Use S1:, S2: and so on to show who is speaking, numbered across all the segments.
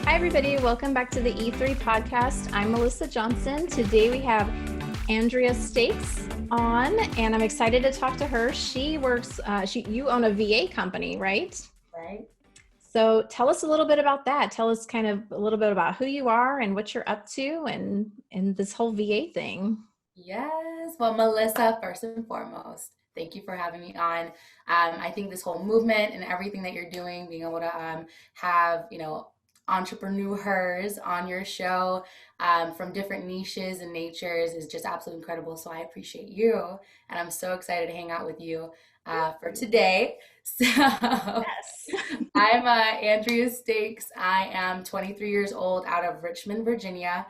S1: Hi, everybody. Welcome back to the E3 podcast. I'm Melissa Johnson. Today we have Andrea Stakes on, and I'm excited to talk to her. She works, you own a VA company, right?
S2: Right.
S1: So tell us a little bit about that. Tell us kind of a little bit about who you are and what you're up to and this whole VA thing.
S2: Yes. Well, Melissa, first and foremost, thank you for having me on. I think this whole movement and everything that you're doing, being able to have, entrepreneurs on your show from different niches and natures is just absolutely incredible. So I appreciate you. And I'm so excited to hang out with you for today. So
S1: Yes.
S2: I'm Andrea Stakes. I am 23 years old out of Richmond, Virginia.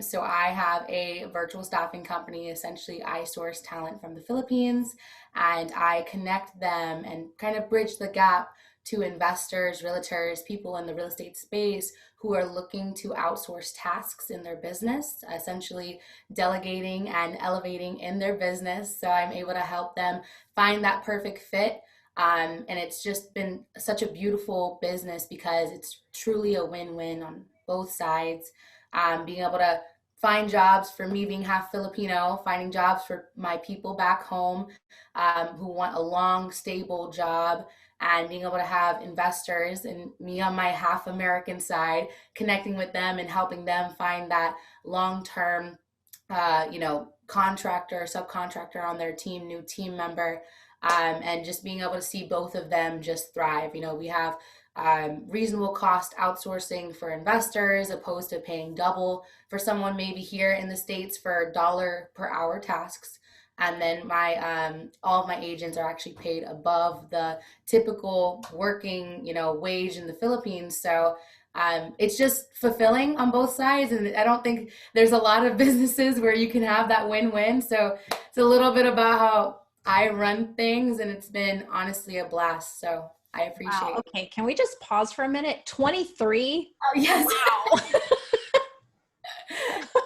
S2: So I have a virtual staffing company. Essentially, I source talent from the Philippines and I connect them and kind of bridge the gap to investors, realtors, people in the real estate space who are looking to outsource tasks in their business, essentially delegating and elevating in their business. So I'm able to help them find that perfect fit. And it's just been such a beautiful business because it's truly a win-win on both sides. Being able to find jobs for me being half Filipino, finding jobs for my people back home who want a long, stable job, and being able to have investors and me on my half American side, connecting with them and helping them find that long-term, contractor, subcontractor on their team, new team member, and just being able to see both of them just thrive. We have reasonable cost outsourcing for investors opposed to paying double for someone maybe here in the States for dollar per hour tasks. And then my all of my agents are actually paid above the typical working wage in the Philippines. So it's just fulfilling on both sides, and I don't think there's a lot of businesses where you can have that win-win. So it's a little bit about how I run things, and it's been honestly a blast. So I
S1: Wow.
S2: appreciate it.
S1: Okay. Can we just pause for a minute? 23?
S2: Oh, yes.
S1: Wow.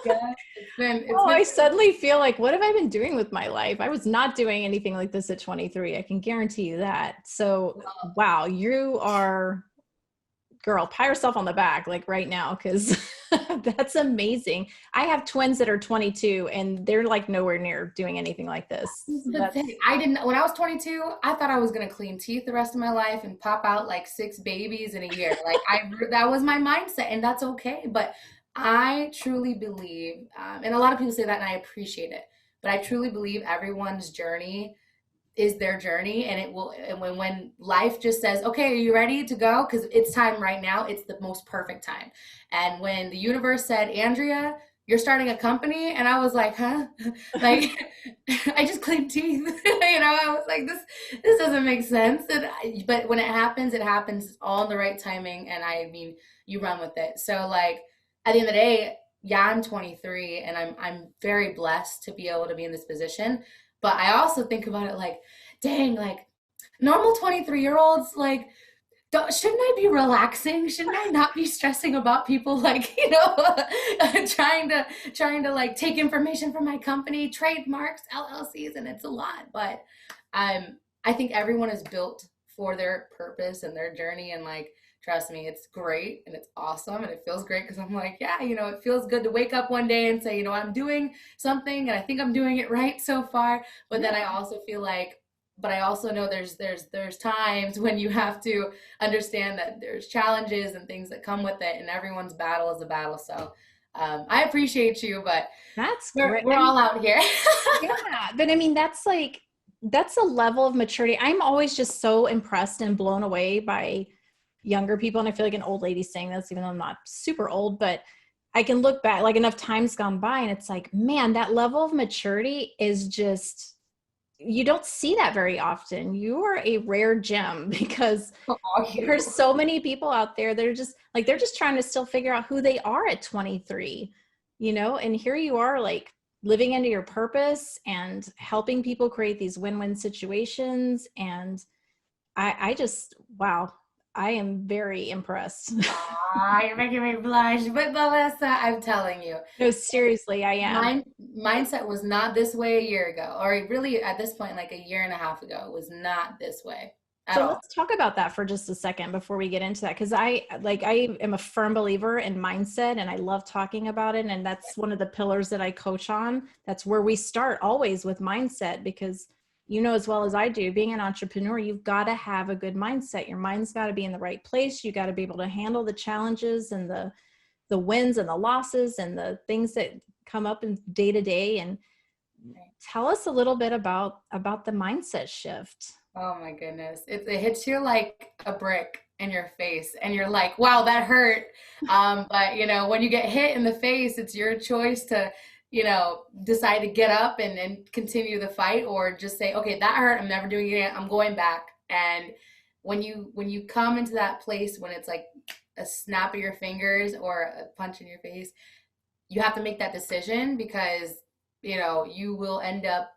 S2: Yeah, it's
S1: Oh,
S2: been
S1: I suddenly feel like, what have I been doing with my life? I was not doing anything like this at 23. I can guarantee you that. So, wow, you are, girl, pat yourself on the back like right now, because that's amazing. I have twins that are 22 and they're like nowhere near doing anything like this.
S2: This is
S1: So
S2: the
S1: that's,
S2: thing. I didn't, when I was 22, I thought I was going to clean teeth the rest of my life and pop out like 6 babies in a year. That was my mindset, and that's okay. But I truly believe, and a lot of people say that, and I appreciate it, but I truly believe everyone's journey is their journey, and it will, and when life just says, okay, are you ready to go? Because it's time right now, it's the most perfect time. And when the universe said, Andrea, you're starting a company, and I was like, huh? Like, I just cleaned teeth. I was like, this doesn't make sense. But when it happens all in the right timing, and I mean, you run with it. So like at the end of the day, yeah, I'm 23 and I'm very blessed to be able to be in this position. But I also think about it like, dang, like normal 23-year-olds, like, shouldn't I be relaxing? Shouldn't I not be stressing about people like, trying to like take information from my company, trademarks, LLCs, and it's a lot. But I think everyone is built for their purpose and their journey, and like trust me, it's great and it's awesome and it feels great because I'm like, yeah, it feels good to wake up one day and say, I'm doing something and I think I'm doing it right so far. But then I also feel like, but I also know there's times when you have to understand that there's challenges and things that come with it, and everyone's battle is a battle. So I appreciate you, but
S1: that's
S2: we're
S1: great.
S2: we're all out here.
S1: Yeah, but I mean, that's a level of maturity. I'm always just so impressed and blown away by younger people. And I feel like an old lady saying this, even though I'm not super old, but I can look back, like enough time's gone by and it's like, man, that level of maturity is just, you don't see that very often. You are a rare gem because there's so many people out there that are just like, they're just trying to still figure out who they are at 23, and here you are like living into your purpose and helping people create these win-win situations. And I just, wow, I am very impressed.
S2: Ah, you're making me blush. But Melissa, I'm telling you,
S1: No, seriously, I am.
S2: my mindset was not this way a year ago, or really at this point, like a year and a half ago, it was not this way. at
S1: So
S2: all.
S1: let's talk about that for just a second before we get into that. Because I am a firm believer in mindset and I love talking about it. And that's one of the pillars that I coach on. That's where we start always with mindset, because you know as well as I do, being an entrepreneur, you've got to have a good mindset. Your mind's got to be in the right place. You got to be able to handle the challenges and the wins and the losses and the things that come up in day to day. And tell us a little bit about the mindset shift.
S2: Oh my goodness. It hits you like a brick in your face and you're like, wow, that hurt. But you know, when you get hit in the face, it's your choice to, you know, decide to get up and continue the fight, or just say, okay, that hurt. I'm never doing it again. I'm going back. And when you come into that place when it's like a snap of your fingers or a punch in your face, you have to make that decision, because, you know, you will end up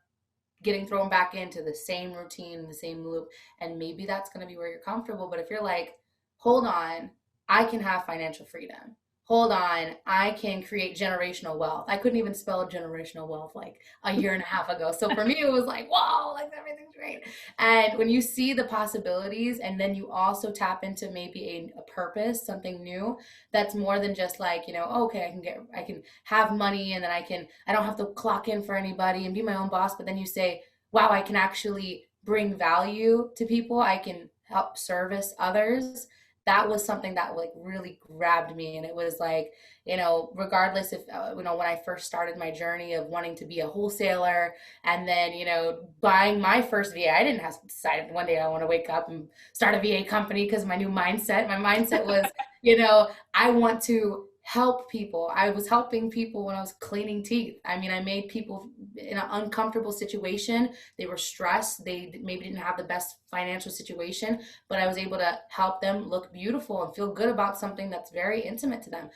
S2: getting thrown back into the same routine, the same loop. And maybe that's going to be where you're comfortable. But if you're like, hold on, I can have financial freedom. Hold on, I can create generational wealth. I couldn't even spell generational wealth like a year and a half ago. So for me, it was like, whoa, like everything's great. And when you see the possibilities, and then you also tap into maybe a purpose, something new, that's more than just like, you know, okay, I can have money, and then I don't have to clock in for anybody and be my own boss. But then you say, wow, I can actually bring value to people. I can help service others. That was something that like really grabbed me. And it was like, you know, regardless if, you know, when I first started my journey of wanting to be a wholesaler, and then, you know, buying my first VA, I didn't have to decide one day I want to wake up and start a VA company, because my mindset was, you know, I want to help people. I was helping people when I was cleaning teeth. I mean, I made people in an uncomfortable situation. They were stressed. They maybe didn't have the best financial situation, but I was able to help them look beautiful and feel good about something that's very intimate to them.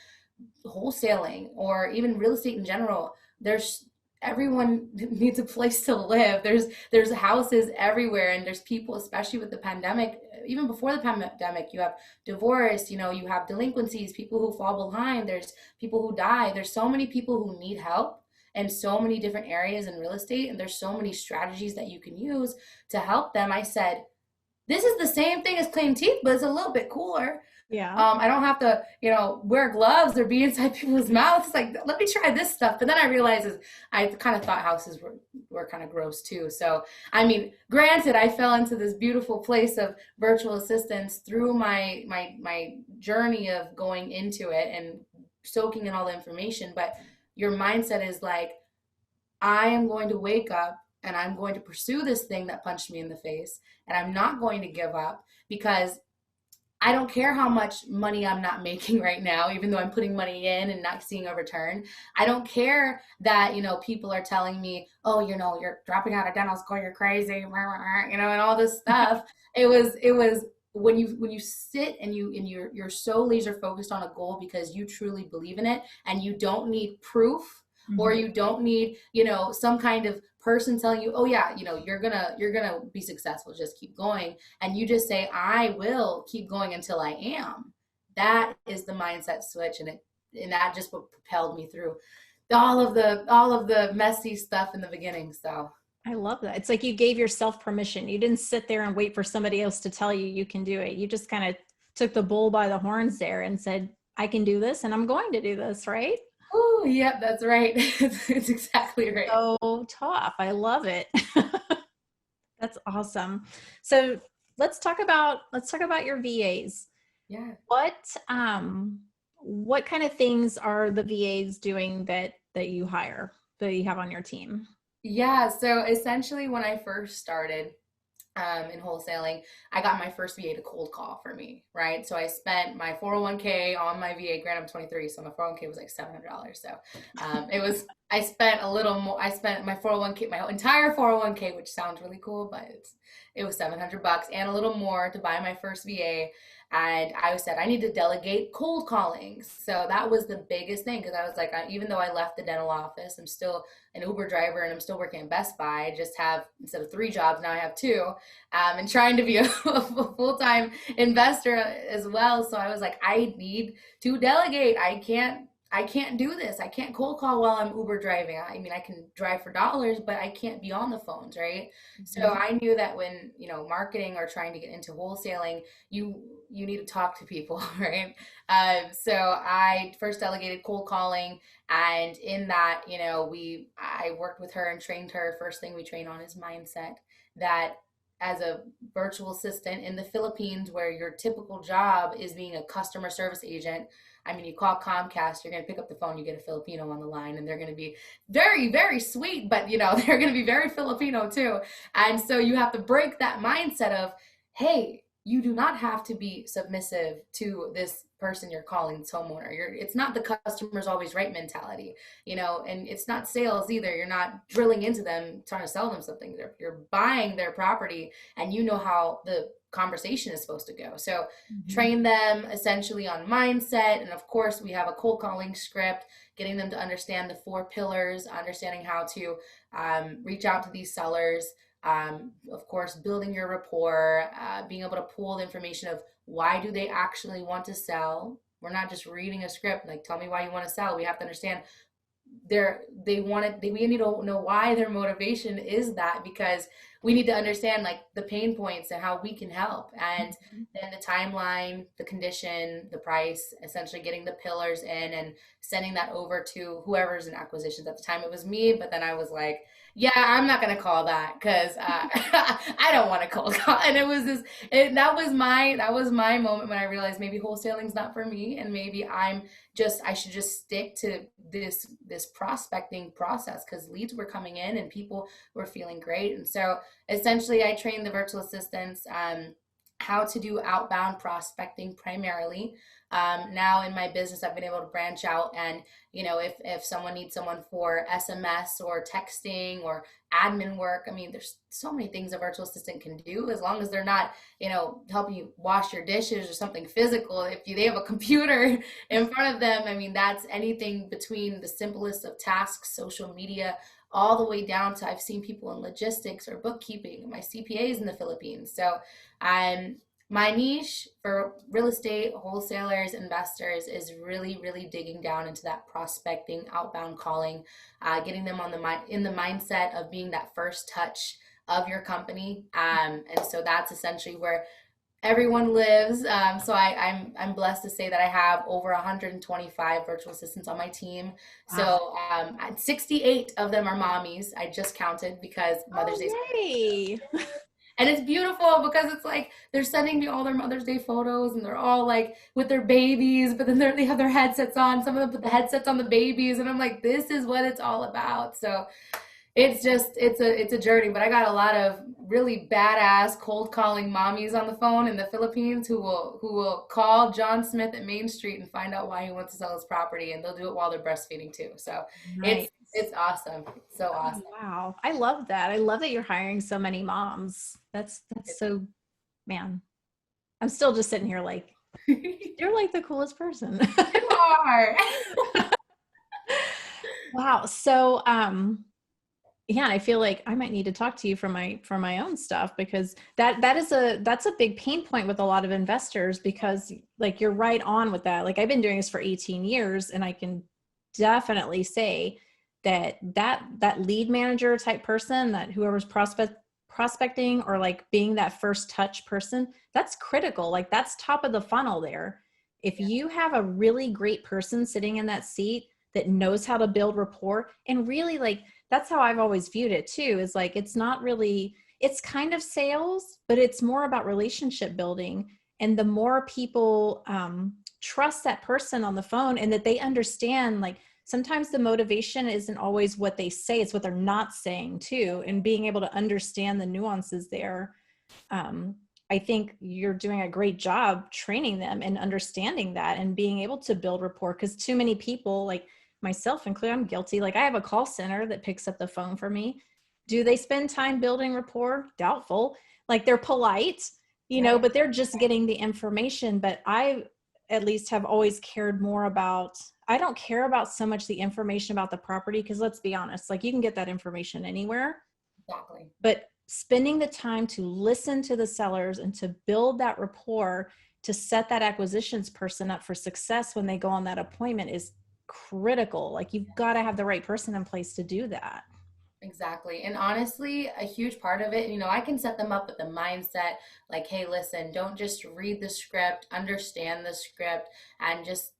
S2: Wholesaling, or even real estate in general, there's everyone needs a place to live. There's houses everywhere, and there's people, especially with the pandemic. Even before the pandemic, you have divorce, you know, you have delinquencies, people who fall behind, there's people who die, there's so many people who need help in so many different areas in real estate, and there's so many strategies that you can use to help them. I said, this is the same thing as clean teeth, but it's a little bit cooler.
S1: Yeah.
S2: I don't have to, you know, wear gloves or be inside people's mouths. It's like, let me try this stuff. But then I realized I kind of thought houses were kind of gross too. So, I mean, granted, I fell into this beautiful place of virtual assistants through my journey of going into it and soaking in all the information. But your mindset is like, I am going to wake up and I'm going to pursue this thing that punched me in the face, and I'm not going to give up, because I don't care how much money I'm not making right now, even though I'm putting money in and not seeing a return. I don't care that, you know, people are telling me, oh, you know, you're dropping out of dental school, you're crazy, you know, and all this stuff. It was when you sit and you're so laser focused on a goal because you truly believe in it, and you don't need proof, or
S1: Mhm.
S2: you don't need, you know, some kind of person telling you, oh yeah, you know, you're gonna be successful, just keep going. And you just say, I will keep going until I am. That is the mindset switch. And that just what propelled me through all of the messy stuff in the beginning. So
S1: I love that. It's like you gave yourself permission. You didn't sit there and wait for somebody else to tell you you can do it. You just kind of took the bull by the horns there and said, I can do this and I'm going to do this, right?
S2: oh yep, that's right. It's exactly right.
S1: So tough. I love it. That's awesome. So let's talk about your VAs.
S2: Yeah.
S1: What what kind of things are the VAs doing that you hire, that you have on your team?
S2: Yeah, so essentially when I first started in wholesaling, I got my first VA to cold call for me, right? So I spent my 401k on my VA. Granted, I'm 23, so my 401k was like $700. So I spent a little more. I spent my 401k, my entire 401k, which sounds really cool, but it was $700 and a little more to buy my first VA. And I said, I need to delegate cold calling. So that was the biggest thing, because I was like, even though I left the dental office, I'm still an Uber driver and I'm still working at Best Buy. I just have, instead of 3 jobs, now I have 2, and trying to be a full-time investor as well. So I was like, I need to delegate. I can't do this. I can't cold call while I'm Uber driving. I mean, I can drive for dollars, but I can't be on the phones, right? So
S1: Mhm.
S2: I knew that when, marketing or trying to get into wholesaling, you need to talk to people, right? So I first delegated cold calling, and in that, I worked with her and trained her. First thing we train on is mindset. That as a virtual assistant in the Philippines, where your typical job is being a customer service agent. I mean, you call Comcast, you're going to pick up the phone, you get a Filipino on the line, and they're going to be very, very sweet, but they're going to be very Filipino too. And so you have to break that mindset of, hey, you do not have to be submissive to this person you're calling, this homeowner. It's not the customer's always right mentality, and it's not sales either. You're not drilling into them trying to sell them something. You're buying their property, and you know how the conversation is supposed to go. So
S1: Mhm.
S2: train them essentially on mindset. And of course, we have a cold calling script, getting them to understand the 4 pillars, understanding how to reach out to these sellers. Of course, building your rapport, being able to pull the information of why do they actually want to sell. We're not just reading a script like, tell me why you want to sell. We have to understand we need to know why their motivation is that, because we need to understand like the pain points and how we can help. And
S1: Mhm.
S2: then the timeline, the condition, the price, essentially getting the pillars in and sending that over to whoever's in acquisitions. At the time it was me, but then I was like, yeah, I'm not going to call that because I don't want to cold call. And that was my moment when I realized maybe wholesaling's not for me, and maybe I should just stick to this prospecting process, because leads were coming in and people were feeling great. And so essentially I trained the virtual assistants how to do outbound prospecting primarily. Now in my business, I've been able to branch out, and if someone needs someone for SMS or texting or admin work, I mean, there's so many things a virtual assistant can do, as long as they're not helping you wash your dishes or something physical. They have a computer in front of them, I mean, that's anything between the simplest of tasks, social media, all the way down to I've seen people in logistics or bookkeeping. My CPA is in the Philippines. So um, my niche for real estate wholesalers, investors, is really, really digging down into that prospecting, outbound calling, getting them in the mindset of being that first touch of your company. And so that's essentially where everyone lives. So I'm blessed to say that I have over 125 virtual assistants on my team.
S1: Wow.
S2: So 68 of them are mommies. I just counted because Mother's Day.
S1: Oh, yay.
S2: And it's beautiful because it's like they're sending me all their Mother's Day photos, and they're all like with their babies, but then they have their headsets on. Some of them put the headsets on the babies, and I'm like, this is what it's all about. So it's a journey. But I got a lot of really badass cold calling mommies on the phone in the Philippines who will call John Smith at Main Street and find out why he wants to sell his property, and they'll do it while they're breastfeeding too. So
S1: Nice.
S2: it's awesome. It's so
S1: Oh,
S2: awesome.
S1: wow. I love that. I love that you're hiring so many moms. That's so, man. I'm still just sitting here like, you're like the coolest person.
S2: You are.
S1: Wow. So, yeah, and I feel like I might need to talk to you for my own stuff, because that's a big pain point with a lot of investors, because like you're right on with that. Like I've been doing this for 18 years, and I can definitely say that lead manager type person, that whoever's prospecting or like being that first touch person, that's critical. Like that's top of the funnel there. If
S2: Yeah,
S1: you have a really great person sitting in that seat that knows how to build rapport, and really like that's how I've always viewed it too, is like it's not really, it's kind of sales, but it's more about relationship building. And the more people trust that person on the phone, and that they understand, like sometimes the motivation isn't always what they say, it's what they're not saying too, and being able to understand the nuances there. um, I think you're doing a great job training them and understanding that and being able to build rapport, because too many people, like myself included, I'm guilty. Like I have a call center that picks up the phone for me. Do they spend time building rapport? Doubtful. Like they're polite,
S2: right.
S1: but they're just getting the information. But I at least have always cared more about, I don't care about so much the information about the property, because let's be honest, like you can get that information anywhere,
S2: Exactly.
S1: but spending the time to listen to the sellers and to build that rapport to set that acquisitions person up for success when they go on that appointment is critical. Like you've got to have the right person in place to do that.
S2: Exactly. And honestly, a huge part of it, I can set them up with the mindset like, hey, listen, don't just read the script, understand the script, and just,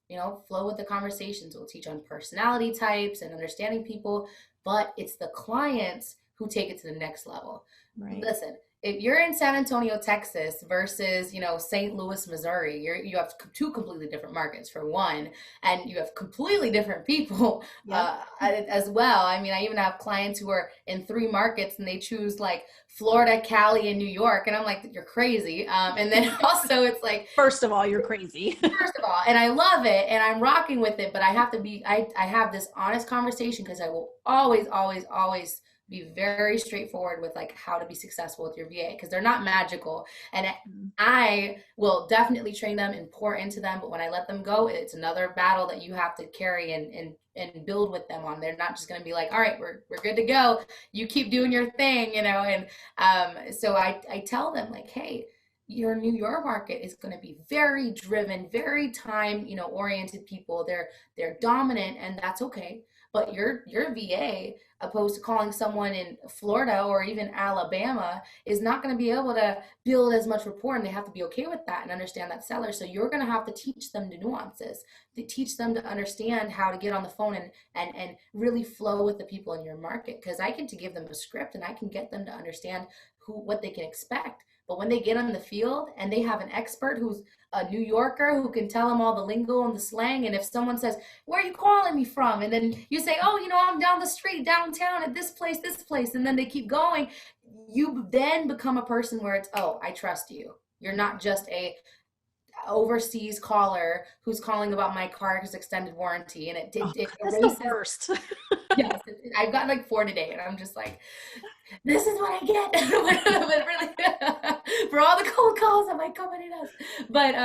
S2: flow with the conversations. We'll teach on personality types and understanding people, but it's the clients who take it to the next level.
S1: Right.
S2: Listen, if you're in San Antonio, Texas versus, St. Louis, Missouri, you have two completely different markets for one, and you have completely different people
S1: Yep.
S2: as well. I mean, I even have clients who are in three markets and they choose like Florida, Cali, and New York. And I'm like, you're crazy. And then also it's like,
S1: First of all, you're crazy.
S2: first of all, and I love it and I'm rocking with it, but I have to be, I have this honest conversation because I will always, always, always be very straightforward with like how to be successful with your VA because they're not magical. And I will definitely train them and pour into them, but when I let them go, it's another battle that you have to carry and build with them on. They're not just going to be like, all right, we're good to go. You keep doing your thing, and so I tell them like, hey, your New York market is going to be very driven, very time, oriented people. They're dominant, and that's okay. But your VA, opposed to calling someone in Florida or even Alabama, is not going to be able to build as much rapport, and they have to be okay with that and understand that seller. So you're going to have to teach them the nuances, to teach them to understand how to get on the phone and really flow with the people in your market. Because I can to give them a script and I can get them to understand what they can expect. But when they get on the field and they have an expert who's a New Yorker who can tell them all the lingo and the slang, and if someone says, where are you calling me from? And then you say, oh, I'm down the street, downtown at this place. And then they keep going. You then become a person where it's, oh, I trust you. You're not just a overseas caller who's calling about my car's extended warranty. And it
S1: That's
S2: erases.
S1: the worst.
S2: Yes, I've got like 4 today, and I'm just like, this is what I get. But really, for all the cold calls that might come in us. But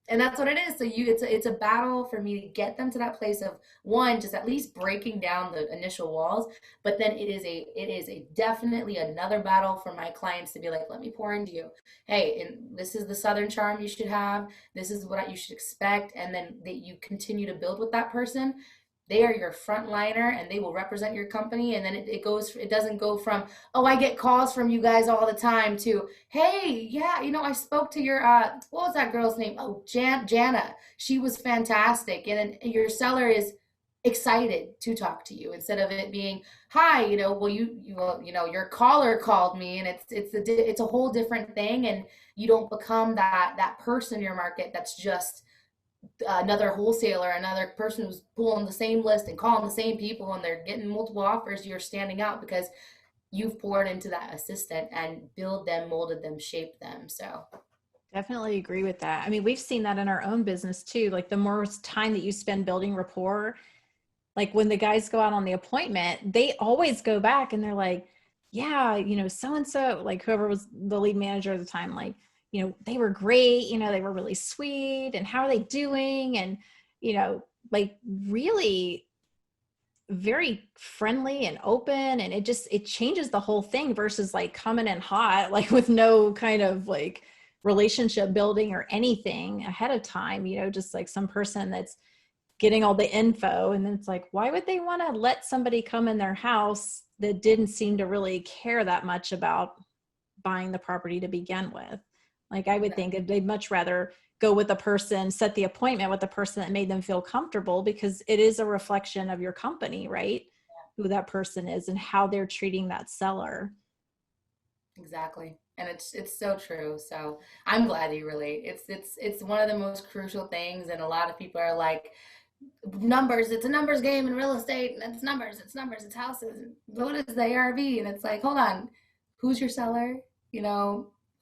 S2: and that's what it is. So it's a battle for me to get them to that place of one, just at least breaking down the initial walls. But then it is a definitely another battle for my clients to be like, let me pour into you. Hey, and this is the Southern charm you should have. This is what you should expect, and then that you continue to build with that person. They are your frontliner and they will represent your company. And then it doesn't go from, oh, I get calls from you guys all the time to, hey, yeah, I spoke to your, what was that girl's name? Oh, Jana. She was fantastic. And then your seller is excited to talk to you instead of it being, hi, well, your caller called me, and it's a whole different thing. And you don't become that person in your market that's just another wholesaler, another person who's pulling the same list and calling the same people and they're getting multiple offers. You're standing out because you've poured into that assistant and build them, molded them, shaped them. So
S1: Definitely agree with that. I mean, we've seen that in our own business too. Like the more time that you spend building rapport, like when the guys go out on the appointment, they always go back and they're like, yeah, so-and-so, like whoever was the lead manager at the time, like, they were great, they were really sweet, and how are they doing? And, like really very friendly and open, and it changes the whole thing versus like coming in hot, like with no kind of like relationship building or anything ahead of time, just like some person that's getting all the info. And then it's like, why would they want to let somebody come in their house that didn't seem to really care that much about buying the property to begin with? Like I would think they'd much rather go with a person, set the appointment with the person that made them feel comfortable, because it is a reflection of your company, right? Who that person is and how they're treating that seller.
S2: Exactly. And it's so true. So I'm glad you relate. It's one of the most crucial things. And a lot of people are like, numbers, it's a numbers game in real estate, and it's numbers, it's houses. What is the ARV? And it's like, hold on, who's your seller?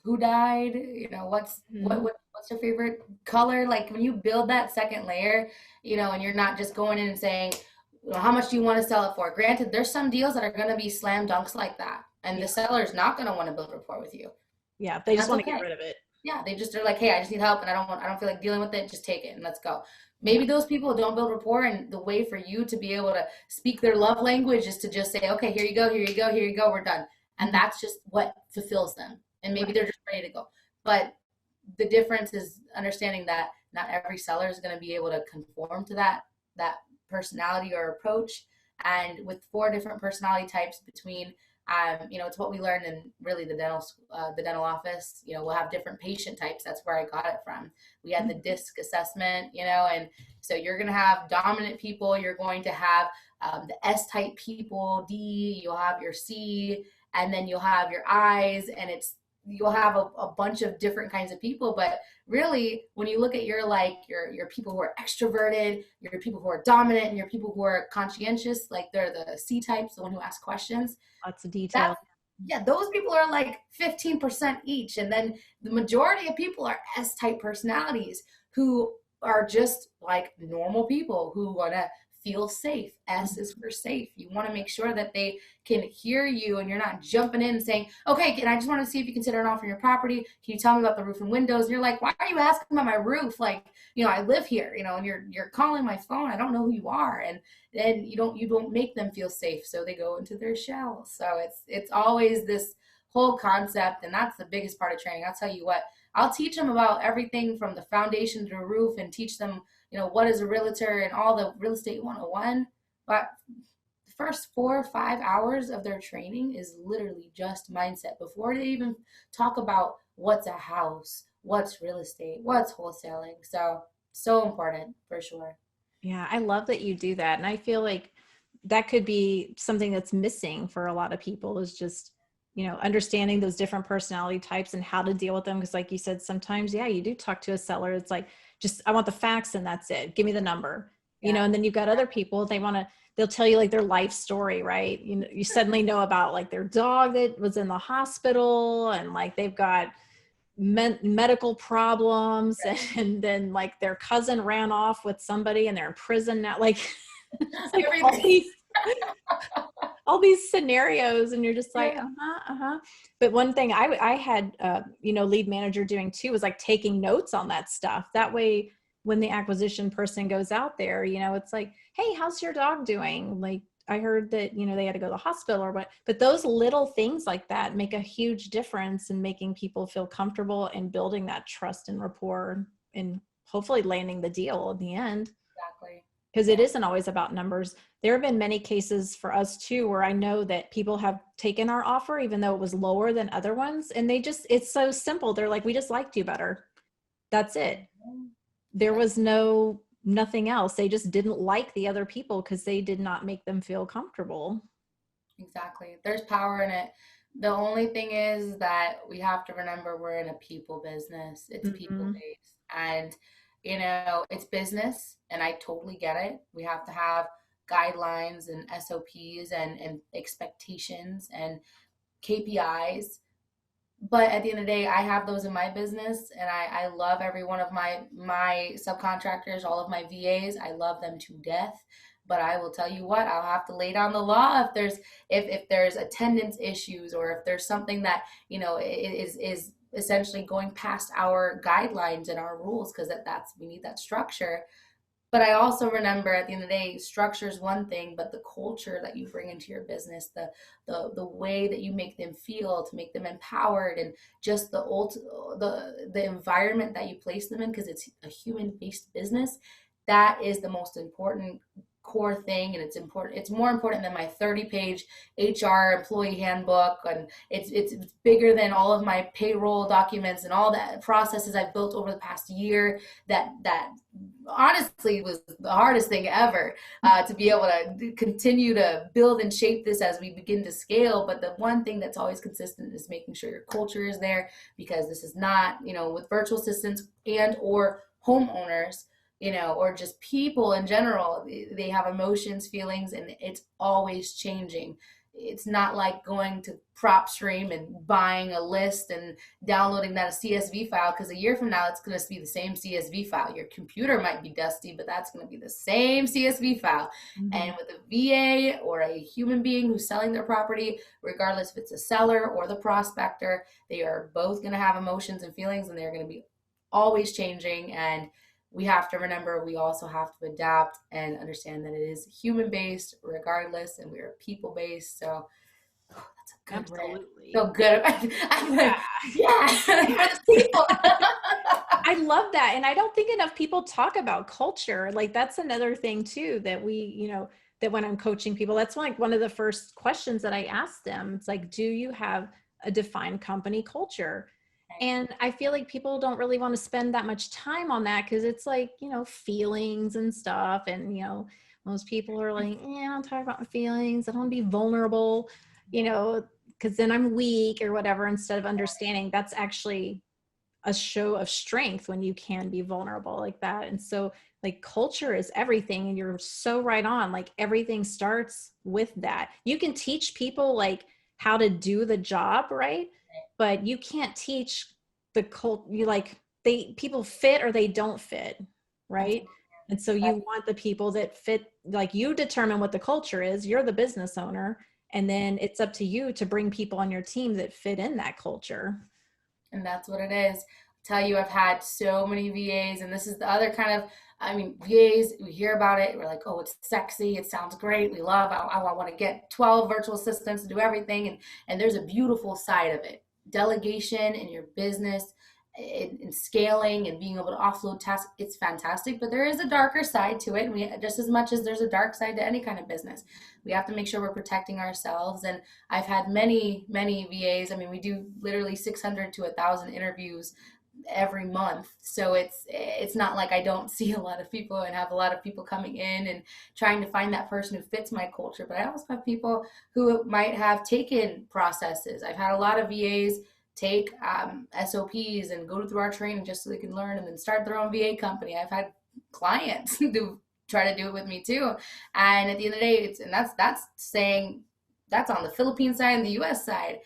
S2: Who died? What's what's your favorite color? Like when you build that second layer, and you're not just going in and saying, how much do you want to sell it for? Granted, there's some deals that are going to be slam dunks like that, and the seller's not going to want to build rapport with you.
S1: Yeah, they just want to get rid of it.
S2: Yeah, they're like, hey, I just need help, and I don't feel like dealing with it. Just take it and let's go. Maybe those people don't build rapport, and the way for you to be able to speak their love language is to just say, okay, here you go, we're done. And that's just what fulfills them. And maybe they're just ready to go. But the difference is understanding that not every seller is going to be able to conform to that that personality or approach. And with 4 different personality types between, it's what we learned in really the dental office. We'll have different patient types. That's where I got it from. We had the DISC assessment, and so you're going to have dominant people. You're going to have the S type people, D, you'll have your C, and then you'll have your I's, and you'll have a bunch of different kinds of people. But really, when you look at your people who are extroverted, your people who are dominant, and your people who are conscientious, like they're the C types, the one who asks questions.
S1: Lots of detail.
S2: Yeah, those people are like 15% each. And then the majority of people are S type personalities who are just like normal people who want to feel safe. S is for safe. You want to make sure that they can hear you and you're not jumping in and saying, okay, I just want to see if you consider an offer on your property. Can you tell me about the roof and windows? And you're like, why are you asking about my roof? Like, I live here, and you're calling my phone. I don't know who you are. And then you don't make them feel safe. So they go into their shell. So it's always this whole concept. And that's the biggest part of training. I'll tell you what, I'll teach them about everything from the foundation to the roof, and teach them, what is a realtor and all the real estate 101. But the first 4 or 5 hours of their training is literally just mindset before they even talk about what's a house, what's real estate, what's wholesaling. So important for sure.
S1: Yeah, I love that you do that. And I feel like that could be something that's missing for a lot of people, is just, understanding those different personality types and how to deal with them. Because like you said, sometimes, yeah, you do talk to a seller. It's like, just, I want the facts and that's it. Give me the number, and then you've got other people, they'll tell you like their life story, right? You suddenly know about like their dog that was in the hospital, and like they've got medical problems, and then like their cousin ran off with somebody and they're in prison now. Like, it's like all these scenarios, and you're just like, But one thing I had, lead manager doing too, was like taking notes on that stuff. That way, when the acquisition person goes out there, it's like, hey, how's your dog doing? Like, I heard that, they had to go to the hospital or what, but those little things like that make a huge difference in making people feel comfortable and building that trust and rapport, and hopefully landing the deal in the end.
S2: Exactly.
S1: Because it isn't always about numbers. There have been many cases for us too, where I know that people have taken our offer, even though it was lower than other ones. And it's so simple. They're like, we just liked you better. That's it. There was nothing else. They just didn't like the other people because they did not make them feel comfortable.
S2: Exactly. There's power in it. The only thing is that we have to remember we're in a people business. It's people based. And it's business, and I totally get it. We have to have guidelines and SOPs and expectations and KPIs. But at the end of the day, I have those in my business, and I love every one of my subcontractors, all of my VAs. I love them to death. But I will tell you what, I'll have to lay down the law if there's attendance issues, or if there's something that is essentially going past our guidelines and our rules, because we need that structure. But I also remember, at the end of the day, structure is one thing, but the culture that you bring into your business, the way that you make them feel, to make them empowered, and just the environment that you place them in, because it's a human-based business, that is the most important core thing. And it's more important than my 30-page HR employee handbook, and it's bigger than all of my payroll documents and all the processes I've built over the past year. That honestly was the hardest thing ever, to be able to continue to build and shape this as we begin to scale. But the one thing that's always consistent is making sure your culture is there, because this is not, with virtual assistants and or homeowners, or just people in general, they have emotions, feelings, and it's always changing. It's not like going to PropStream and buying a list and downloading that a CSV file, because a year from now, it's going to be the same CSV file. Your computer might be dusty, but that's going to be the same CSV file. Mm-hmm. And with a VA or a human being who's selling their property, regardless if it's a seller or the prospector, they are both going to have emotions and feelings, and they're going to be always changing. And we have to remember, we also have to adapt and understand that it is human-based regardless, and we are people-based. So that's a good
S1: Absolutely.
S2: So good.
S1: Yeah.
S2: Yeah. For the people.
S1: I love that. And I don't think enough people talk about culture. Like that's another thing too, that we, that when I'm coaching people, that's like one of the first questions that I ask them. It's like, do you have a defined company culture? And I feel like people don't really want to spend that much time on that because it's like, feelings and stuff. And, most people are like, yeah, I don't talk about my feelings. I don't want to be vulnerable, because then I'm weak or whatever, instead of understanding that's actually a show of strength when you can be vulnerable like that. And so like culture is everything. And you're so right on. Like everything starts with that. You can teach people like how to do the job, right? But you can't teach the you like people fit or they don't fit, right? And so you want the people that fit, like you determine what the culture is, you're the business owner, and then it's up to you to bring people on your team that fit in that culture.
S2: And that's what it is. Tell you, I've had so many VAs, and this is the other kind of, I mean, VAs, we hear about it, we're like, oh, it's sexy, it sounds great, we love, I want to get 12 virtual assistants to do everything, and there's a beautiful side of it. Delegation in your business, in scaling and being able to offload tasks, it's fantastic, but there is a darker side to it. And we, just as much as there's a dark side to any kind of business, we have to make sure we're protecting ourselves. And I've had many VAs. I mean, we do literally 600 to 1,000 interviews every month, so it's not like I don't see a lot of people and have a lot of people coming in and trying to find that person who fits my culture. But I also have people who might have taken processes. I've had a lot of VAs take SOPs and go through our training just so they can learn and then start their own VA company. I've had clients who try to do it with me too. And at the end of the day, that's saying that's on the Philippine side and the US side.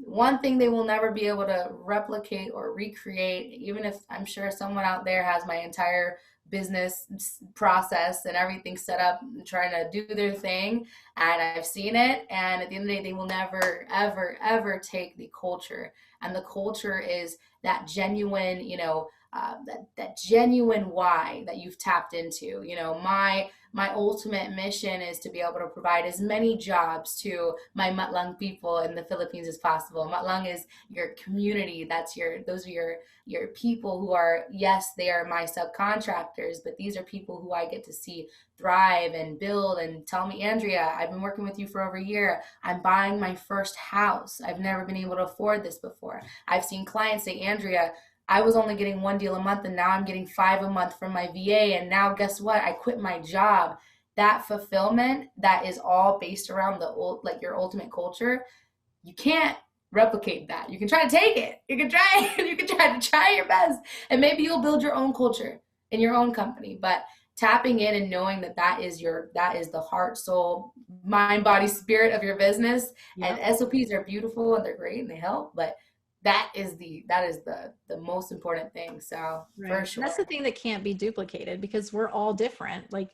S2: One thing they will never be able to replicate or recreate, even if I'm sure someone out there has my entire business process and everything set up and trying to do their thing, and I've seen it, and at the end of the day they will never ever take the culture. And the culture is that genuine, that genuine why that you've tapped into. My ultimate mission is to be able to provide as many jobs to my Matlang people in the Philippines as possible. Matlang is your community. Those are your people who are, yes, they are my subcontractors, but these are people who I get to see thrive and build and tell me, Andrea, I've been working with you for over a year. I'm buying my first house. I've never been able to afford this before. I've seen clients say, Andrea, I was only getting one deal a month and now I'm getting 5 a month from my VA. And now guess what? I quit my job. That fulfillment, that is all based around your ultimate culture. You can't replicate that. You can try to take it. You can try you can try your best. And maybe you'll build your own culture in your own company. But tapping in and knowing that is the heart, soul, mind, body, spirit of your business. Yep. And SOPs are beautiful and they're great and they help, but that is the most important thing. So right. For sure.
S1: And that's the thing that can't be duplicated because we're all different. Like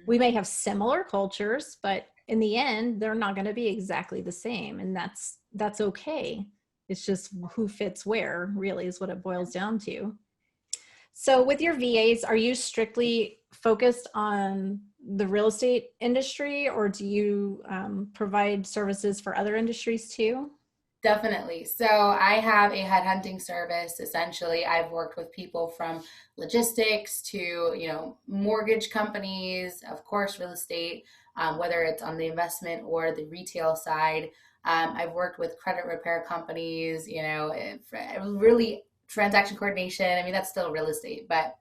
S1: we may have similar cultures, but in the end, they're not going to be exactly the same. And that's okay. It's just who fits where really is what it boils down to. So with your VAs, are you strictly focused on the real estate industry, or do you provide services for other industries too?
S2: Definitely. So I have a headhunting service. Essentially, I've worked with people from logistics to, mortgage companies, of course, real estate, whether it's on the investment or the retail side. I've worked with credit repair companies, really transaction coordination. I mean, that's still real estate, but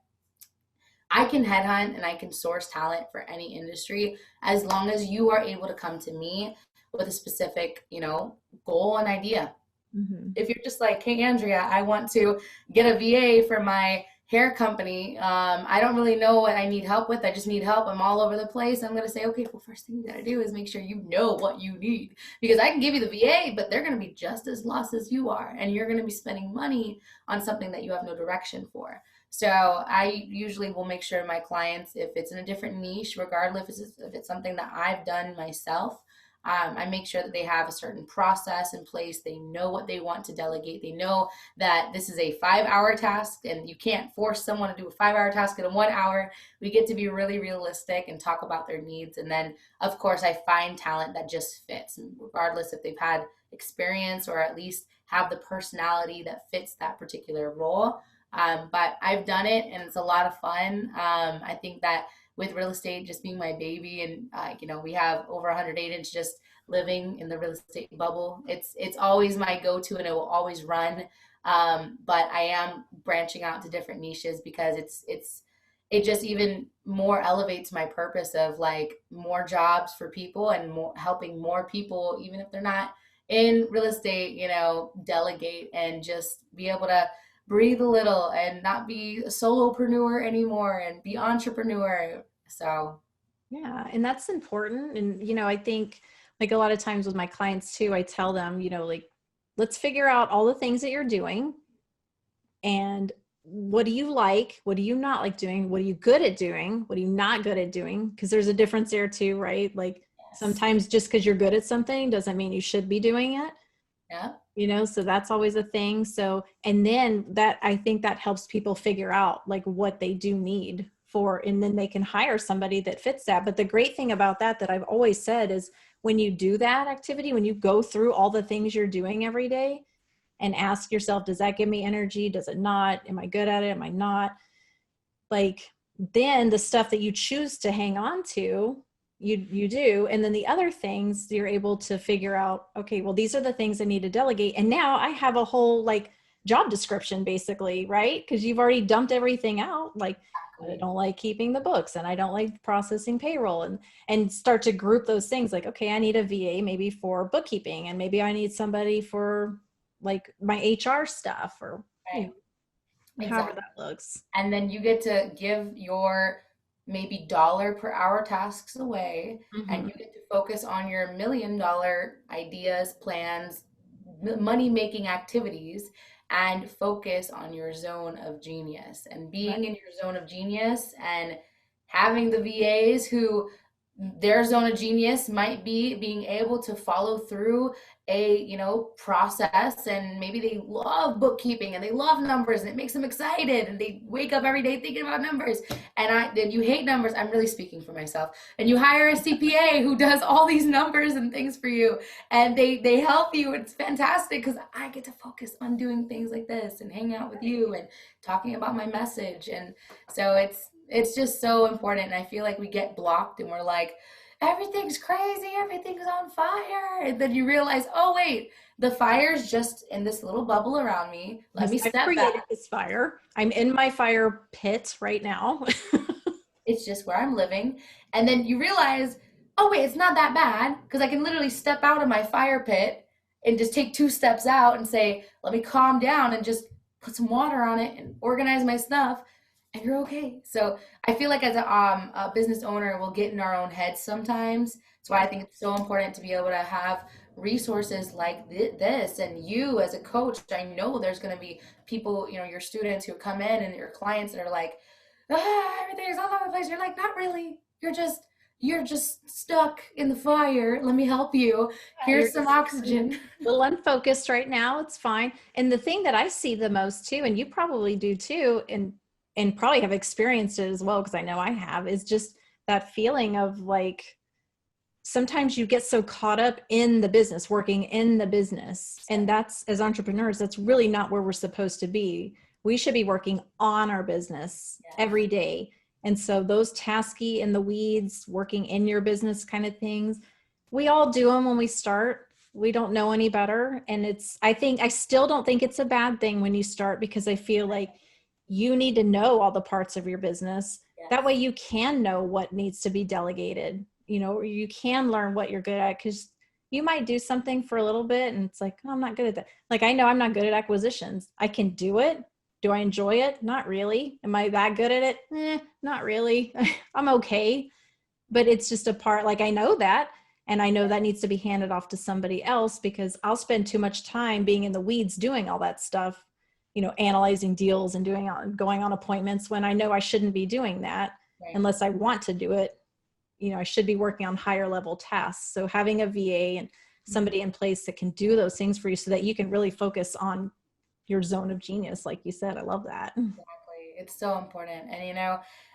S2: I can headhunt and I can source talent for any industry as long as you are able to come to me with a specific, goal and idea. Mm-hmm. If you're just like, hey, Andrea, I want to get a VA for my hair company. I don't really know what I need help with. I just need help. I'm all over the place. I'm going to say, okay, well, first thing you got to do is make sure you know what you need, because I can give you the VA, but they're going to be just as lost as you are. And you're going to be spending money on something that you have no direction for. So I usually will make sure my clients, if it's in a different niche, regardless if it's something that I've done myself, I make sure that they have a certain process in place. They know what they want to delegate. They know that this is a 5-hour task and you can't force someone to do a 5-hour task in 1 hour. We get to be really realistic and talk about their needs. And then, of course, I find talent that just fits, regardless if they've had experience or at least have the personality that fits that particular role. But I've done it and it's a lot of fun. I think that with real estate just being my baby, and we have over 100 agents just living in the real estate bubble. It's always my go-to and it will always run. But I am branching out to different niches because it just even more elevates my purpose of like more jobs for people and more helping more people, even if they're not in real estate, delegate and just be able to breathe a little and not be a solopreneur anymore and be entrepreneur. So
S1: Yeah, and that's important. And, I think like a lot of times with my clients too, I tell them, like, let's figure out all the things that you're doing and what do you like? What do you not like doing? What are you good at doing? What are you not good at doing? Because there's a difference there too, right? Like
S2: yes.
S1: sometimes just because you're good at something doesn't mean you should be doing it.
S2: Yeah.
S1: So that's always a thing. So, and then that, I think that helps people figure out like what they do need for, and then they can hire somebody that fits that. But the great thing about that I've always said is when you do that activity, when you go through all the things you're doing every day and ask yourself, does that give me energy? Does it not? Am I good at it? Am I not? Like, then the stuff that you choose to hang on to, you do. And then the other things you're able to figure out, okay, well, these are the things I need to delegate. And now I have a whole like job description basically, right? Because you've already dumped everything out. Like, I
S2: Exactly.
S1: don't like keeping the books and I don't like processing payroll, and start to group those things like, okay, I need a VA maybe for bookkeeping, and maybe I need somebody for like my HR stuff, or
S2: Right.
S1: however
S2: Exactly.
S1: that looks.
S2: And then you get to give your maybe dollar per hour tasks away and
S1: Mhm.
S2: you get to focus on your $1 million ideas, plans, money making activities and focus on your zone of genius and
S1: Right.
S2: being in your zone of genius and having the VAs who their zone of genius might be being able to follow through a process, and maybe they love bookkeeping and they love numbers and it makes them excited and they wake up every day thinking about numbers. And you hate numbers, I'm really speaking for myself, and you hire a CPA who does all these numbers and things for you, and they help you. It's fantastic because I get to focus on doing things like this and hang out with you and talking about my message. And so it's just so important, and I feel like we get blocked and we're like, everything's crazy, everything's on fire. And then you realize, oh, wait, the fire's just in this little bubble around me. Let
S1: Yes,
S2: me
S1: I've
S2: step back.
S1: created this fire. I'm in my fire pit right now.
S2: It's just where I'm living. And then you realize, oh, wait, it's not that bad because I can literally step out of my fire pit and just take 2 steps out and say, let me calm down and just put some water on it and organize my stuff. And you're okay. So I feel like as a business owner, we'll get in our own heads sometimes. That's why I think it's so important to be able to have resources like this. And you as a coach, I know there's going to be people, your students who come in and your clients that are like, everything's all over the place. You're like, not really. You're just stuck in the fire. Let me help you.
S1: You're
S2: Here's some
S1: just
S2: oxygen.
S1: a little unfocused right now. It's fine. And the thing that I see the most too, and you probably do too, and probably have experienced it as well, because I know I have, is just that feeling of like sometimes you get so caught up in the business, working in the business. And that's, as entrepreneurs, that's really not where we're supposed to be. We should be working on our business
S2: Yes.
S1: every day. And so those tasky in the weeds, working in your business kind of things, we all do them when we start. We don't know any better. And I still don't think it's a bad thing when you start, because I feel like you need to know all the parts of your business. That way
S2: Yes.
S1: you can know what needs to be delegated, or you can learn what you're good at, because you might do something for a little bit and it's like, oh, I'm not good at that. Like, I know I'm not good at acquisitions. I can do it. Do I enjoy it? Not really. Am I that good at it? Not really. I'm okay. But it's just a part, like, I know that. And I know that needs to be handed off to somebody else, because I'll spend too much time being in the weeds doing all that stuff, analyzing deals and going on appointments, when I know I shouldn't be doing that
S2: Right.
S1: unless I want to do it. I should be working on higher level tasks. So having a VA and somebody in place that can do those things for you so that you can really focus on your zone of genius, like you said. I love that.
S2: Exactly. It's so important. And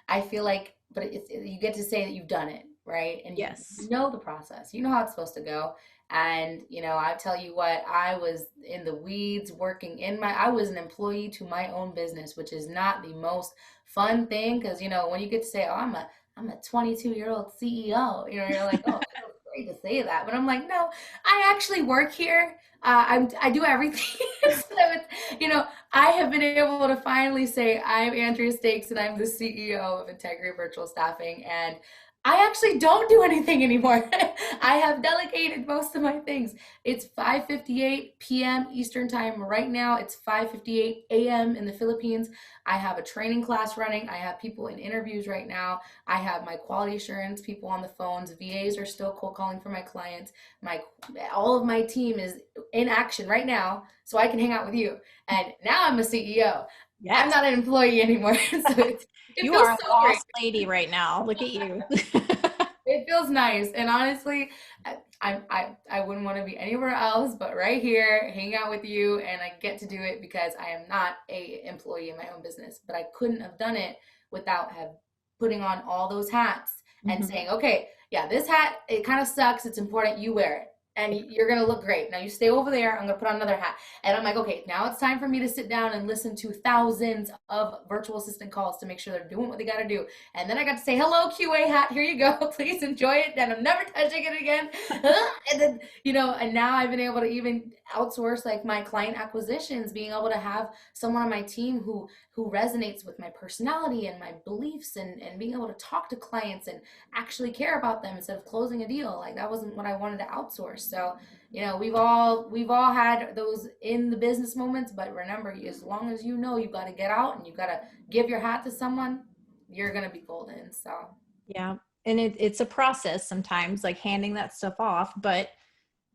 S2: I feel like, but you get to say that you've done it, right? And you
S1: Yes.
S2: know the process, you know how it's supposed to go. And, I tell you what, I was in the weeds working I was an employee to my own business, which is not the most fun thing. Cause when you get to say, oh, I'm a 22-year-old CEO, you're like, oh, it feels great to say that. But I'm like, no, I actually work here. I do everything. So I have been able to finally say I'm Andrea Stakes and I'm the CEO of Integria Virtual Staffing. And I actually don't do anything anymore. I have delegated most of my things. It's 5:58 p.m. Eastern time right now. It's 5:58 a.m. in the Philippines. I have a training class running. I have people in interviews right now. I have my quality assurance people on the phones. VAs are still cold calling for my clients. My all of my team is in action right now, so I can hang out with you. And now I'm a CEO. I'm
S1: Yes.
S2: not an employee anymore. So it
S1: You
S2: feels
S1: are a
S2: so
S1: boss
S2: great.
S1: lady right now. Look at you.
S2: It feels nice. And honestly, I wouldn't want to be anywhere else but right here, hang out with you, and I get to do it because I am not a employee in my own business. But I couldn't have done it without have putting on all those hats and
S1: Mhm.
S2: saying, okay, yeah, this hat, it kind of sucks. It's important you wear it. And you're gonna look great. Now you stay over there. I'm gonna put on another hat. And I'm like, okay, now it's time for me to sit down and listen to thousands of virtual assistant calls to make sure they're doing what they gotta do. And then I got to say, hello, QA hat, here you go. Please enjoy it. And I'm never touching it again. And then, and now I've been able to even outsource like my client acquisitions, being able to have someone on my team who resonates with my personality and my beliefs and being able to talk to clients and actually care about them instead of closing a deal. Like that wasn't what I wanted to outsource. So, we've all had those in the business moments, but remember, as long as you know you got to get out and you got to give your hat to someone, you're gonna be golden. So
S1: Yeah. And it's a process sometimes, like handing that stuff off. But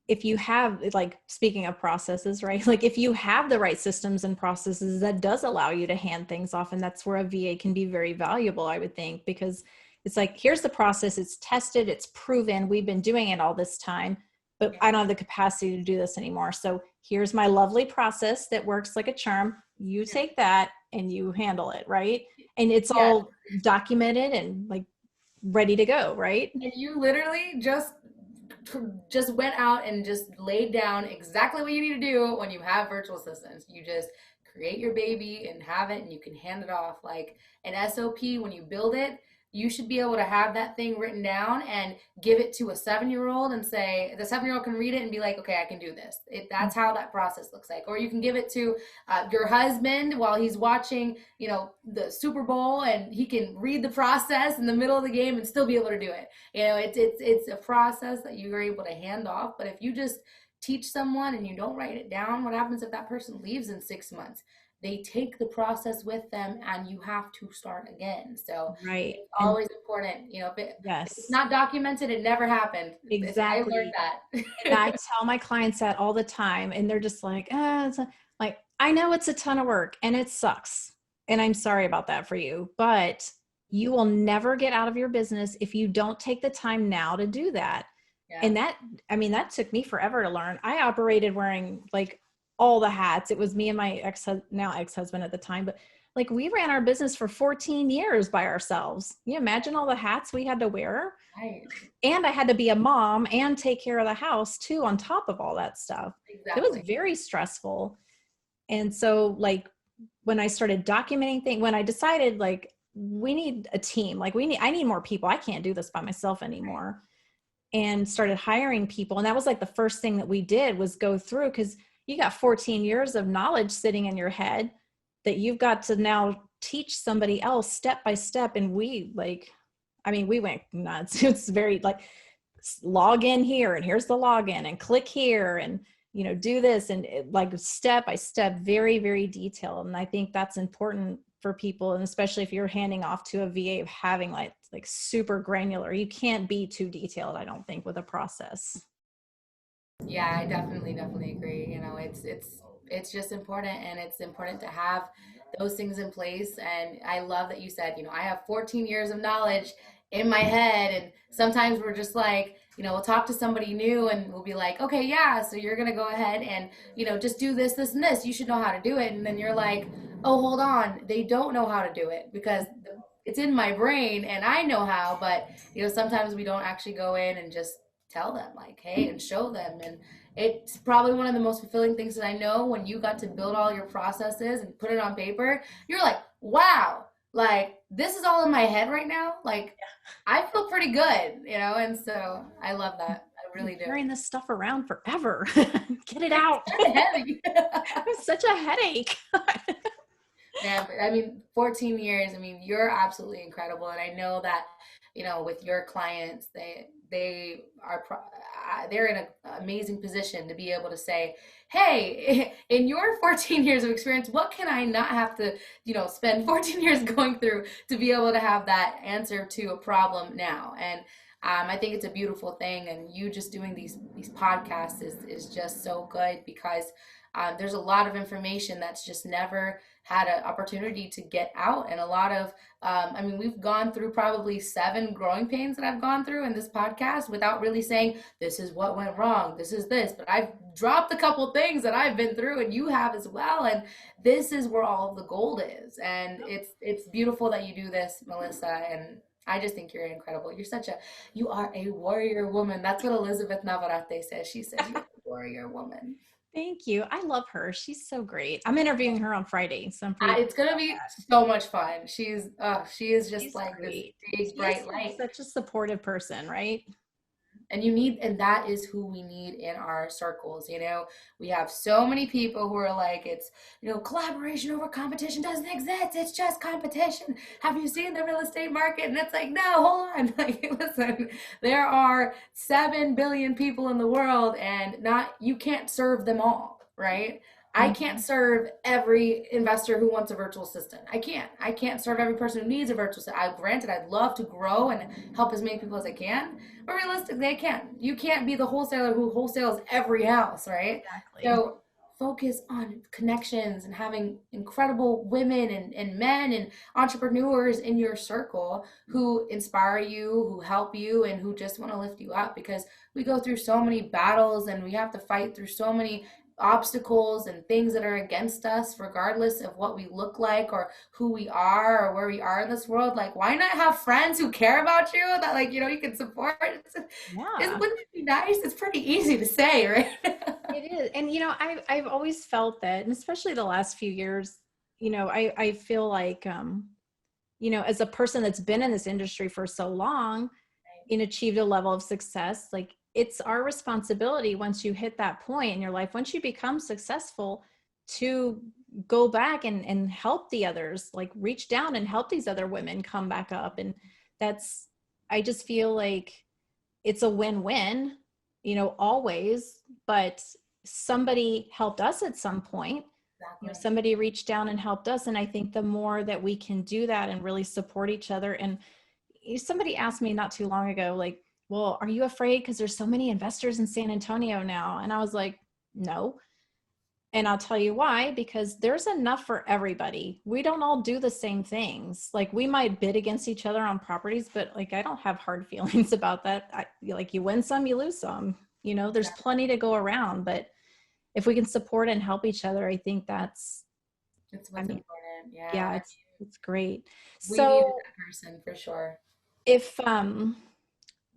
S1: if you have, like, speaking of processes, right? Like if you have the right systems and processes, that does allow you to hand things off. And that's where a VA can be very valuable, I would think, because it's like, here's the process, it's tested, it's proven, we've been doing it all this time, but
S2: yeah,
S1: I don't have the capacity to do this anymore. So here's my lovely process that works like a charm. You
S2: yeah,
S1: take that and you handle it, right? And it's
S2: yeah.
S1: all documented and like ready to go, right?
S2: And you literally just went out and just laid down exactly what you need to do when you have virtual assistants. You just create your baby and have it, and you can hand it off like an SOP. When you build it, you should be able to have that thing written down and give it to a 7-year-old and say the 7-year-old can read it and be like, okay, I can do this. That's how that process looks like. Or you can give it to your husband while he's watching, the Super Bowl, and he can read the process in the middle of the game and still be able to do it. It's a process that you are able to hand off. But if you just teach someone and you don't write it down, what happens if that person leaves in 6 months? They take the process with them and you have to start again. So
S1: Right.
S2: it's
S1: And
S2: always important. If it's
S1: yes,
S2: not documented, it never happened. I learned
S1: exactly. And I
S2: that.
S1: tell my clients that all the time, and they're just like, like, I know it's a ton of work and it sucks. And I'm sorry about that for you, but you will never get out of your business if you don't take the time now to do that.
S2: Yeah.
S1: And that took me forever to learn. I operated wearing like all the hats. It was me and my now ex-husband at the time, but like we ran our business for 14 years by ourselves. Can you imagine all the hats we had to wear?
S2: Right.
S1: And I had to be a mom and take care of the house too, on top of all that stuff. It was
S2: Exactly.
S1: very stressful. And so like when I started documenting things, when I decided like we need a team, like I need more people. I can't do this by myself anymore. And started hiring people. And that was like the first thing that we did was go through, because you got 14 years of knowledge sitting in your head that you've got to now teach somebody else step by step. And we went nuts. It's very like log in here and here's the login and click here and do this, and like step by step, very, very detailed. And I think that's important for people, and especially if you're handing off to a VA, of having like super granular. You can't be too detailed, I don't think, with a process.
S2: Yeah, I definitely agree. It's just important, and it's important to have those things in place. And I love that you said, I have 14 years of knowledge in my head, and sometimes we're just like, we'll talk to somebody new and we'll be like, okay, yeah, so you're gonna go ahead and just do this, this, and this. You should know how to do it. And then you're like, oh, hold on, they don't know how to do it because it's in my brain and I know how, but sometimes we don't actually go in and just tell them like, hey, and show them. And it's probably one of the most fulfilling things that I know when you got to build all your processes and put it on paper. You're like, wow, like this is all in my head right now. Like I feel pretty good, and so I love that. I
S1: I'm
S2: really do.
S1: carrying this stuff around forever. Get it out.
S2: It's kind of heavy.
S1: It's such a headache.
S2: Yeah, but I mean, 14 years, I mean, you're absolutely incredible. And I know that, with your clients, they are they're in an amazing position to be able to say, hey, in your 14 years of experience, what can I not have to, spend 14 years going through to be able to have that answer to a problem now? And I think it's a beautiful thing, and you just doing these podcasts is just so good because there's a lot of information that's just never had an opportunity to get out, and a lot of I mean, we've gone through probably 7 growing pains that I've gone through in this podcast without really saying this is what went wrong, this is this, but I've dropped a couple things that I've been through, and you have as well, and this is where all of the gold is. And it's beautiful that you do this, Melissa, and I just think you're incredible. You are a warrior woman. That's what Elizabeth Navarrete says. She says you're a warrior woman.
S1: Thank you. I love her. She's so great. I'm interviewing her on Friday, so I'm pretty.
S2: It's gonna be so much fun. She is just
S1: She's
S2: like
S1: great.
S2: this big bright light.
S1: Such a supportive person, right?
S2: And that is who we need in our circles. We have so many people who are like, it's, collaboration over competition doesn't exist. It's just competition. Have you seen the real estate market? And it's like, no, hold on. Like, listen, there are 7 billion people in the world, and you can't serve them all, right? I can't serve every investor who wants a virtual assistant. I can't serve every person who needs a virtual assistant. Granted, I'd love to grow and help as many people as I can, but realistically, I can't. You can't be the wholesaler who wholesales every house, right?
S1: Exactly.
S2: So focus on connections and having incredible women and men and entrepreneurs in your circle who inspire you, who help you, and who just want to lift you up, because we go through so many battles and we have to fight through so many obstacles and things that are against us, regardless of what we look like or who we are or where we are in this world. Like, why not have friends who care about you, that you can support? Wouldn't it be nice? It's pretty easy to say, right?
S1: It is. And I've always felt that, and especially the last few years, I feel like as a person that's been in this industry for so long and achieved a level of success, like, it's our responsibility once you hit that point in your life, once you become successful, to go back and help the others, like reach down and help these other women come back up. And I just feel like it's a win-win, always, but somebody helped us at some point.
S2: Exactly.
S1: Somebody reached down and helped us. And I think the more that we can do that and really support each other. And somebody asked me not too long ago, like, well, are you afraid because there's so many investors in San Antonio now? And I was like, no. And I'll tell you why, because there's enough for everybody. We don't all do the same things. Like, we might bid against each other on properties, but like, I don't have hard feelings about that. You win some, you lose some, there's plenty to go around. But if we can support and help each other, I think it's what's
S2: important.
S1: Yeah, it's great.
S2: We need that person for sure.
S1: If,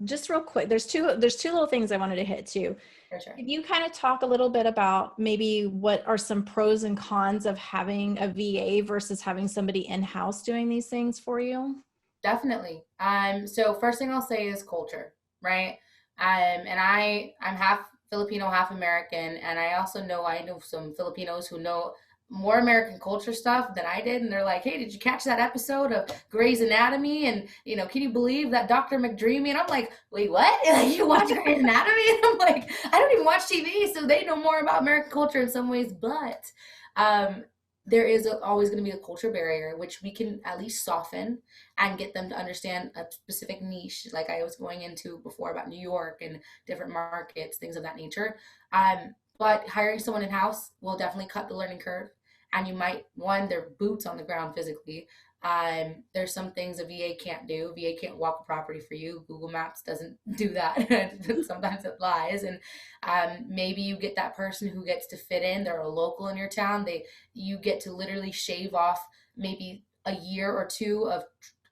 S1: just real quick, there's two little things I wanted to hit too.
S2: For sure.
S1: Can you kind of talk a little bit about maybe what are some pros and cons of having a VA versus having somebody in-house doing these things for you?
S2: Definitely. So first thing I'll say is culture, right? And I'm half Filipino, half American, and I know some Filipinos who know more American culture stuff than I did, and they're like, hey, did you catch that episode of Grey's Anatomy? And can you believe that Dr. McDreamy? And I'm like, wait, what? Like, you watch Grey's Anatomy? And I'm like, I don't even watch TV, so they know more about American culture in some ways. But there is always going to be a culture barrier, which we can at least soften and get them to understand a specific niche, like I was going into before about New York and different markets, things of that nature. But hiring someone in-house will definitely cut the learning curve. And you might, their boots on the ground physically. There's some things a VA can't do. VA can't walk a property for you. Google Maps doesn't do that. Sometimes it lies. And maybe you get that person who gets to fit in. They're a local in your town. You get to literally shave off maybe a year or two of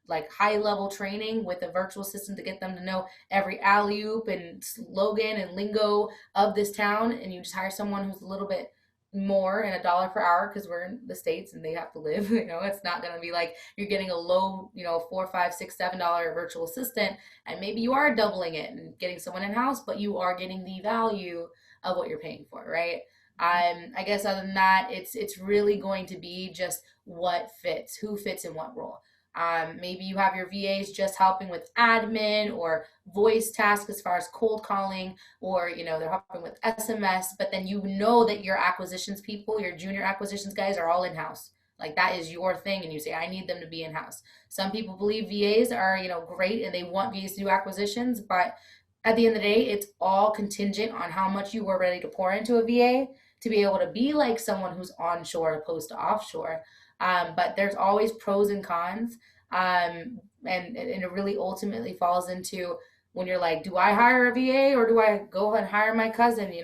S2: like high level training with a virtual assistant to get them to know every alley oop and slogan and lingo of this town, and you just hire someone who's a little bit more and $1 per hour because we're in the States and they have to live. It's not going to be like you're getting a low, $4, $5, $6, $7 virtual assistant, and maybe you are doubling it and getting someone in house, but you are getting the value of what you're paying for, right? I guess other than that, it's really going to be just what fits, who fits in what role. Maybe you have your VAs just helping with admin or voice tasks as far as cold calling, or they're helping with SMS, but then that your acquisitions people, your junior acquisitions guys are all in-house. Like that is your thing, and you say, I need them to be in-house. Some people believe VAs are, great and they want VAs to do acquisitions, but at the end of the day, it's all contingent on how much you are ready to pour into a VA to be able to be like someone who's onshore opposed to offshore. But there's always pros and cons. And it really ultimately falls into when you're like, do I hire a VA or do I go and hire my cousin? At the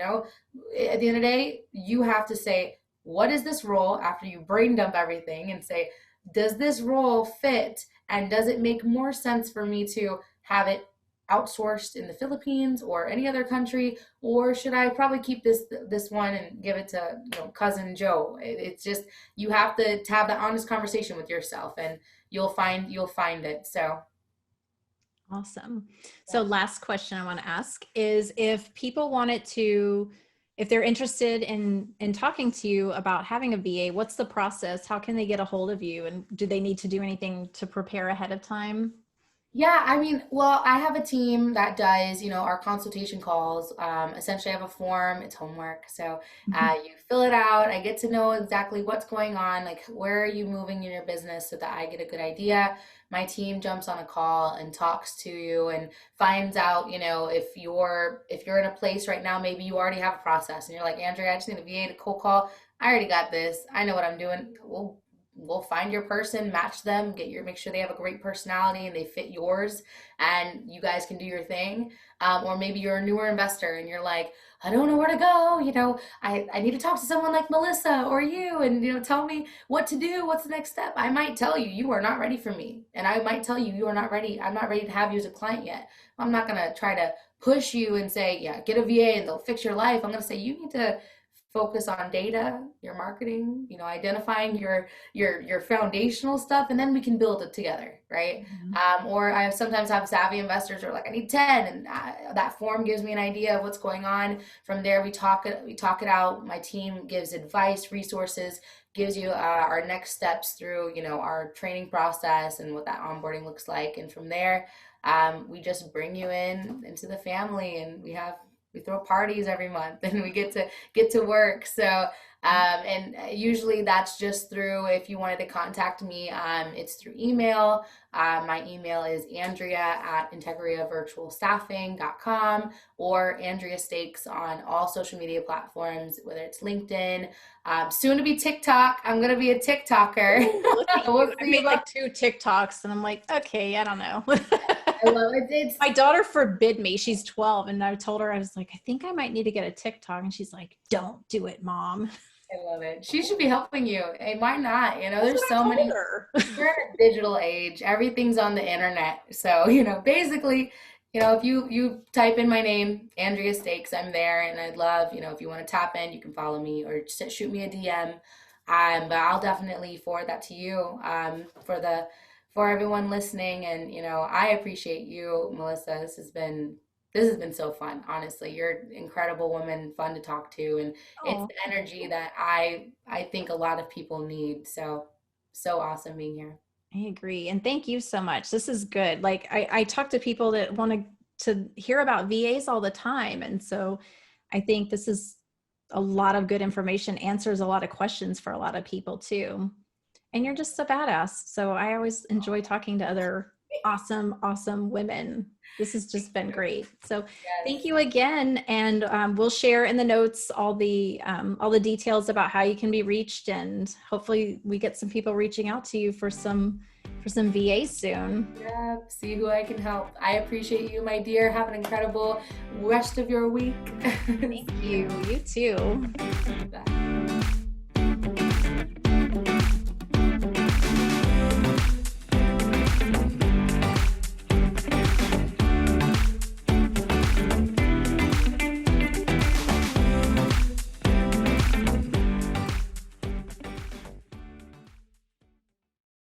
S2: end of the day, you have to say, what is this role after you brain dump everything and say, does this role fit? And does it make more sense for me to have it outsourced in the Philippines or any other country, or should I probably keep this one and give it to cousin Joe? It's just, you have to have that honest conversation with yourself, and you'll find it. So
S1: Awesome. So
S2: yeah.
S1: last question I want to ask is, if people if they're interested in talking to you about having a VA, what's the process? How can they get a hold of you? And do they need to do anything to prepare ahead of time?
S2: Yeah, I mean, well, I have a team that does, our consultation calls. Essentially, I have a form, it's homework. So you fill it out. I get to know exactly what's going on, like where are you moving in your business so that I get a good idea. My team jumps on a call and talks to you and finds out, if you're in a place right now, maybe you already have a process and you're like, Andrea, I just need a VA to cold call. I already got this. I know what I'm doing. We'll find your person, match them, make sure they have a great personality and they fit yours, and you guys can do your thing. Or maybe you're a newer investor and you're like, I don't know where to go. I need to talk to someone like Melissa or you, and tell me what to do. What's the next step? I might tell you, you are not ready for me, and I might tell you, you are not ready. I'm not ready to have you as a client yet. I'm not gonna try to push you and say, yeah, get a VA and they'll fix your life. I'm gonna say you need to focus on data, your marketing, identifying your foundational stuff, and then we can build it together, right? Or I sometimes have savvy investors who are like, I need 10, and that form gives me an idea of what's going on. From there, we talk it out. My team gives advice, resources, gives you our next steps through, our training process and what that onboarding looks like. And from there, we just bring you into the family, and we throw parties every month, and we get to work. So and usually that's just through, if you wanted to contact me, it's through email. My email is andrea@integriavirtualstaffing.com, or Andrea Stakes on all social media platforms, whether it's LinkedIn, soon to be TikTok. I'm going to be a TikToker.
S1: I made like 2 TikToks and I'm like, okay, I don't know.
S2: I love it.
S1: My daughter forbid me. She's 12, and I told her, I was like, I think I might need to get a TikTok. And she's like, don't do it, Mom.
S2: I love it. She should be helping you. Hey, why not? There's so many. We're in a digital age. Everything's on the internet. So, basically, if you type in my name, Andrea Stakes, I'm there, and I'd love, if you want to tap in, you can follow me or just shoot me a DM. But I'll definitely forward that to you for everyone listening. And I appreciate you, Melissa. This has been so fun. Honestly, you're an incredible woman, fun to talk to, and it's the energy that I think a lot of people need. So awesome being here.
S1: I agree. And thank you so much. This is good. Like I talk to people that want to hear about VAs all the time. And so I think this is a lot of good information, answers a lot of questions for a lot of people too. And you're just a badass. So I always enjoy talking to other awesome women. This has just been great. So Thank you again. And we'll share in the notes all the details about how you can be reached, and hopefully we get some people reaching out to you for some VAs soon.
S2: Yeah, see who I can help. I appreciate you, my dear. Have an incredible rest of your week.
S1: Thank you. You too.
S2: Bye.